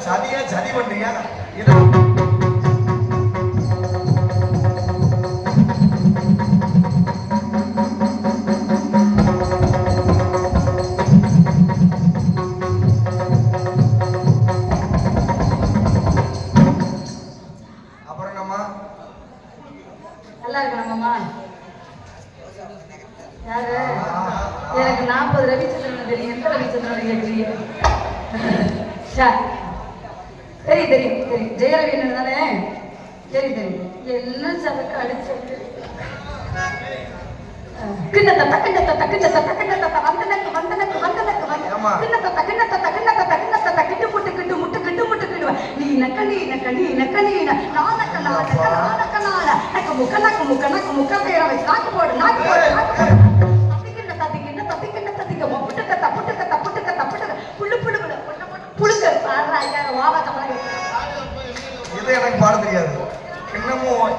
சதியா சதி பண்றியா? அப்புறம் நம்ம நல்லா இருக்கணுமாமா? யாரு? எனக்கு 40 ரவிச்சந்திரன் தெரியும். எந்த ரவிச்சந்திரன் கேட்குறீங்க? தெரியும் தெரியும் தெரியும். ஜெயரவி தானே? தெரியும் தெரியும். என்ன சதக்கு அடிச்சு கிண்ணத்த கிண்ணத்த கிண்ணத்த கிண்ணத்த வந்தனக்கு வந்தனக்கு வந்தனக்கு கிண்ணத்த கிண்ணத்த கிண்ணத்த கிண்ணத்த கிட்டு முட்டு கிட்டு முட்டு கிட்டு முட்டு கிடுவ நீ நக்கனி நக்கனி நக்கனி நானக்க நானக்க நானக்க நான நக்க முக்க நக்க முக்க நக்க முக்க பேர வச்சு நாக்கு போடு நாக்கு போடு நாக்கு போடு தத்திக்கிண்ண தத்திக்கிண்ண தத்திக்கிண்ண தத்திக்க புட்டுக்க புட்டுக்க புட்டுக்க புட்டுக்க புள்ளு புள்ளு புழுக்க பாடுறா ஐயா வாவா சமலை இது எனக்கு பாட தெரியாது. இன்னமும்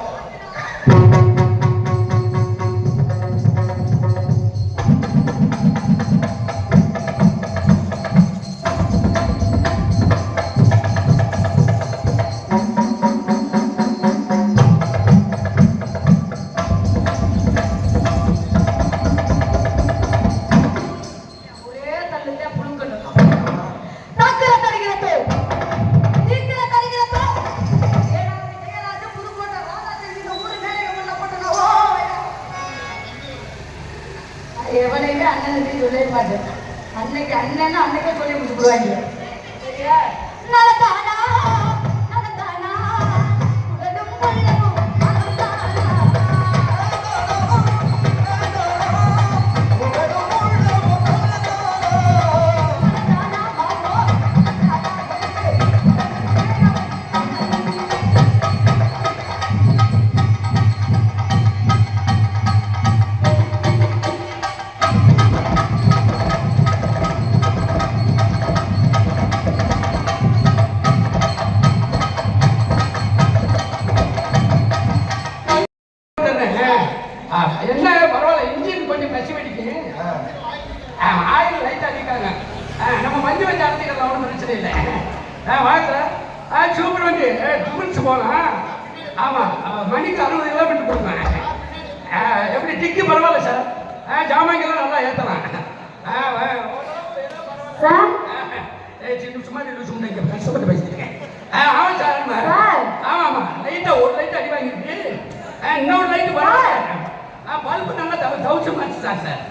எவனையுமே அண்ணனுக்கு சொல்லவே மாட்டேன். அன்னைக்கு அண்ணன் அன்னைக்கே சொல்லி முடிச்சுடுவாங்க. சரியா? நடந்தானா நடந்தானா உலகம் கொள்ளவும் என்ன பரவாயில்ல. இன்ஜின் கொஞ்சம் கசி வெடிக்கு. Oil light அடிக்காங்க. நம்ம மஞ்சு வச்சு அடிச்சுக்கலாம். ஒன்றும் பிரச்சனை இல்லை. வாங்க சூப்பர் வண்டி டூரிஸ்ட் போகலாம். ஆமாம் மணிக்கு 60 கிலோமீட்டர் போடுவேன். எப்படி டிக்கி பரவாயில்ல சார். ஜாமான்கெல்லாம் நல்லா ஏற்றலாம். சும்மா கஷ்டப்பட்டு பேசியிருக்கேன். ஆமாம் சார். ஆமாம் ஆமாம் லைட்டாக ஒரு லைட் அடி வாங்கிருக்கு. இன்னொரு லைட் பரவாயில்ல. பல்பு நல்லா தவிச்சு மாச்சு சார்.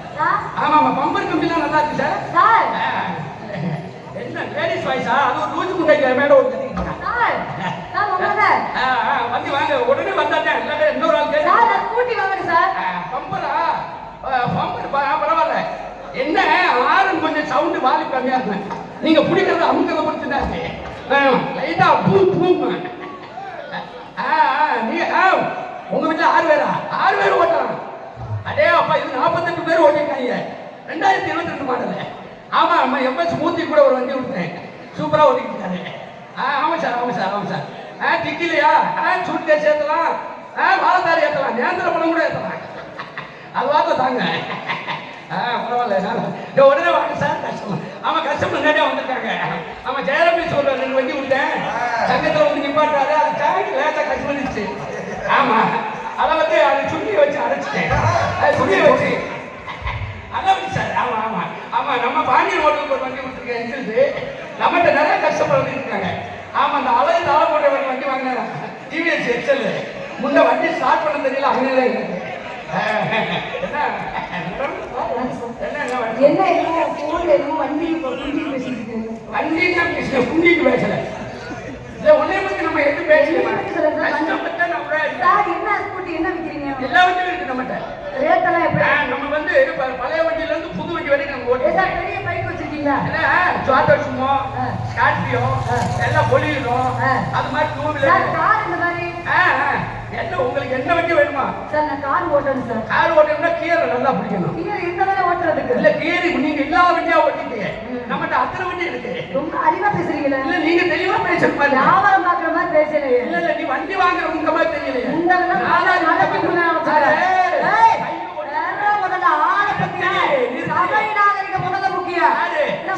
ஆமாம் பம்பர் கம்பிலாம் நல்லா இருக்கு சார். என்ன லேடிஸ் வாய்ஸா? அது ஒரு லூசு முண்டைக்கு மேடம் ஒரு வந்து வாங்க. உடனே வந்தாட்டேன். இல்லை இன்னொரு ஆள் கேட்டு பம்பரா பம்பர் பரவாயில்ல. என்ன ஆரன் கொஞ்சம் சவுண்டு வாலி கம்மியாக இருந்தேன். நீங்க பிடிக்கிறத அமுக்கிறத பொறுத்து தான் லைட்டா பூ பூ. நீ உங்க வீட்டுல 6 பேரா? 6 பேர் ஓட்டலாம். அடே அப்பா இது 48 பேர் ஓட்டிருக்காங்க. 2022 மாடல். ஆமா ஆமா எம்எஸ் மூர்த்தி கூட ஒரு வண்டி விட்டேன். சூப்பரா ஓட்டிக்கிட்டாரு. ஆமா சார் ஆமா சார் ஆமா சார். டிக்கிலையா சுட்டு சேர்த்தலாம். வாழத்தாரி ஏற்றலாம். நேந்திர பணம் கூட ஏற்றலாம். அது வார்த்தை தாங்க. பரவாயில்ல. உடனே வாங்க சார். கஷ்டம். ஆமா கஷ்டம் நிறையா வந்திருக்காங்க. ஆமா ஜெயரமேஷ் ஒரு 2 வண்டி விட்டேன். சங்கத்தில் வந்து நிப்பாட்டாரு. அது டேங்க் லேசா கஷ்டம் பண்ணிச்சு. ஆமா அதை வந்து அதை சுண்டி வச்சு அடைச்சிட்டேன். சுண்டி வச்சு அதான் சார். ஆமா ஆமா ஆமா நம்ம பாண்டியன் ஹோட்டலுக்கு ஒரு வண்டி கொடுத்துருக்கேன். எங்களுக்கு நம்மகிட்ட நிறைய கஷ்டப்பட்டு இருக்காங்க. ஆமா அந்த அழகு தாழ போட்ட வண்டி வாங்கினேன். டிவிஎஸ் எக்ஸல் முன்ன வண்டி ஸ்டார்ட் பண்ண தெரியல. அங்கே இருக்கு. என்ன என்னமோ வண்டி வண்டின்னா குண்டிட்டு பேசல. ஒன்னே பத்தி நம்ம எது பேசலாம். என்ன ஸ்கூட்டி என்ன விற்கிறீங்க? எல்லா வண்டியும் இருக்கு நம்மகிட்ட. ரேட்டெல்லாம் எப்படி? நம்ம வந்து பழைய வண்டியில இருந்து புது வண்டி வரைக்கும் நம்ம ஓட்டி. பெரிய பைக் வச்சிருக்கீங்களா? சுவாட்டோ சுமோ ஸ்கார்பியோ எல்லாம் பொலியும் அது மாதிரி 2 வீலர் கார் இந்த மாதிரி என்ன உங்களுக்கு என்ன வண்டி வேணுமா சார்? நான் கார் ஓட்டணும் சார். கார் ஓட்டணும்னா கியர் நல்லா பிடிக்கணும். கியர் இந்த மாதிரி ஓட்டுறதுக்கு இல்ல கியர் நீங்க எல்லா வண்டியா ஓட்டிட்டீங்க. நம்மகிட்ட அத்தனை வண்டி இருக்கு. ரொம்ப அறிவா பேசுறீங்களா? இல்ல நீங்க தெளிவா பேசணும். வியாபாரம் பாக்குற மாதிரி பேசல. தெரியலையே. இல்ல இல்ல, நீ வண்டி வாங்குற உங்க மாதிரி தெரியலையே. உண்டெல்லாம் நானா நடத்தி கொடுங்க வச்சுக்கிறேன். ஏய், வேற முதல்ல ஆளை பத்தியா? சபை நாகரிகம் முதல்ல முக்கியம்.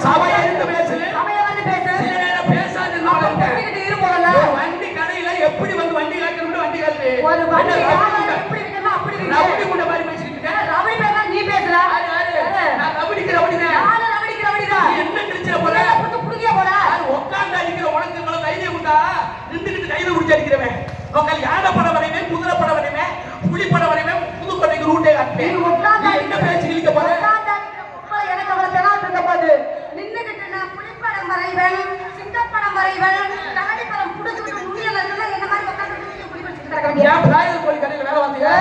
சபை இருந்து பேசு. சபையை வந்து பேசு. சில நேரம் பேசாதுன்னு அப்ப சொல்லிட்டேன். கூட்டிக்கிட்டு இரு முதல்ல. ஒரு வண்டி கடையில எப்படி வந்து வண்டி கேட்கணும்னு வண்டி கேள்வி. ஒரு வண்டி வியாபாரம் எப்படி இருக்குன்னா அப்படி ரவுடி இருக்கு. குண்ட மாதிரி பேசிக்கிட்டு இருக்க. ரவுடி பேசா நீ பேசுற. நான் ரவுடிக்கு ரவுடிதான். நானும் ரவுடிக்கு ரவுடிதான். நீ என்ன நினைச்சிட போற? புடுங்கிய போற. உட்கார்ந்து அடிக்கிற உனக்கு இவ்வளவு தைரியம் உண்டா? நின்றுகிட்டு கையில குடிச்சு அடிக்கிறவன். உங்கள் யானை படம் வரைவேன், குதிரை படம் வரைவேன், புலி படம் வரைவேன், புதுக்கோட்டைக்கு ரூட்டே காட்டுவேன். நீ உட்கார்ந்து என்ன பேச்சு கிழிக்க போற? உட்கார்ந்து அடிக்கிற கும்பல எனக்கு அவ்வளவு தெனாவட்டு இருக்க போகுது. நின்னுகிட்டு நான் புலிப்படம் வரைவேன், சிங்கப்படம் வரைவேன், கரடி படம் புடிச்சுக்கிட்டு நுனியில இருந்தா என்ன மாதிரி உட்கார்ந்து புலி வச்சுக்கிட்டு இருக்க வேண்டிய. ஏன் பிராயல் கோழி கடையில வேலை பார்த்தீங்க?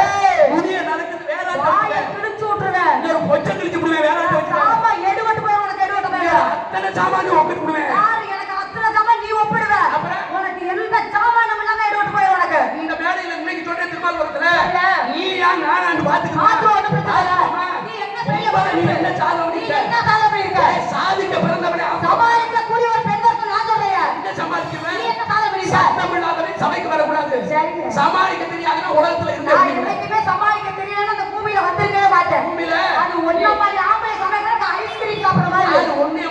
புதிய நடக்குது வேற வாயை கிழிச்சு விட்டுருவேன். ஒரு பொச்சை கிழிச்சு விடுவேன் வேற சாமா எடுவட்டு போய் உனக்கு எடுவட்டு போய் அத்தனை சாமானு ஒப்பிட்டு விடுவேன். யாரு எனக்கு அத்தனை சாமான் நீ ஒப்பிடுவ. உனக்கு எந்த சாமானும் இல்லாம எடுவட்டு போய் உனக்கு. இந்த மேடையில இன்னைக்கு சொல்றேன் திருமால்புரத்துல இல்ல. நீ ஏன் நானான்னு மாத்து பாத்துக்கலாம். ஒண்ணு பிரச்சனை இல்ல. நீ என்ன பெரிய நீ என்ன சாதம் நீ என்ன சாதனை பண்ணிருக்க? சாதிக்க பிறந்தவனே சமாளிக்க கூடிய ஒரு பெண்களுக்கு நான் சொல்றேன். என்ன சமாளிக்குவேன்? நீ என்ன சாதனை பண்ணிருக்க? சட்டம் இல்லாதவன் சபைக்கு வரக்கூடாது. சரிங்க. சமாளிக்க தெரியாதுன்னா உலகத்துல நான் இருக்க என்னைக்குமே சமாளிக்க தெரியலன்னா அந்த பூமியில வந்திருக்கவே மாட்டேன். பூமியில அது ஒன்ன மாதிரி ஆம்பளை சமைக்கிறதுக்கு ஐஸ்கிரீம் சாப்பிடுற மாதிரி. அது ஒண்ணே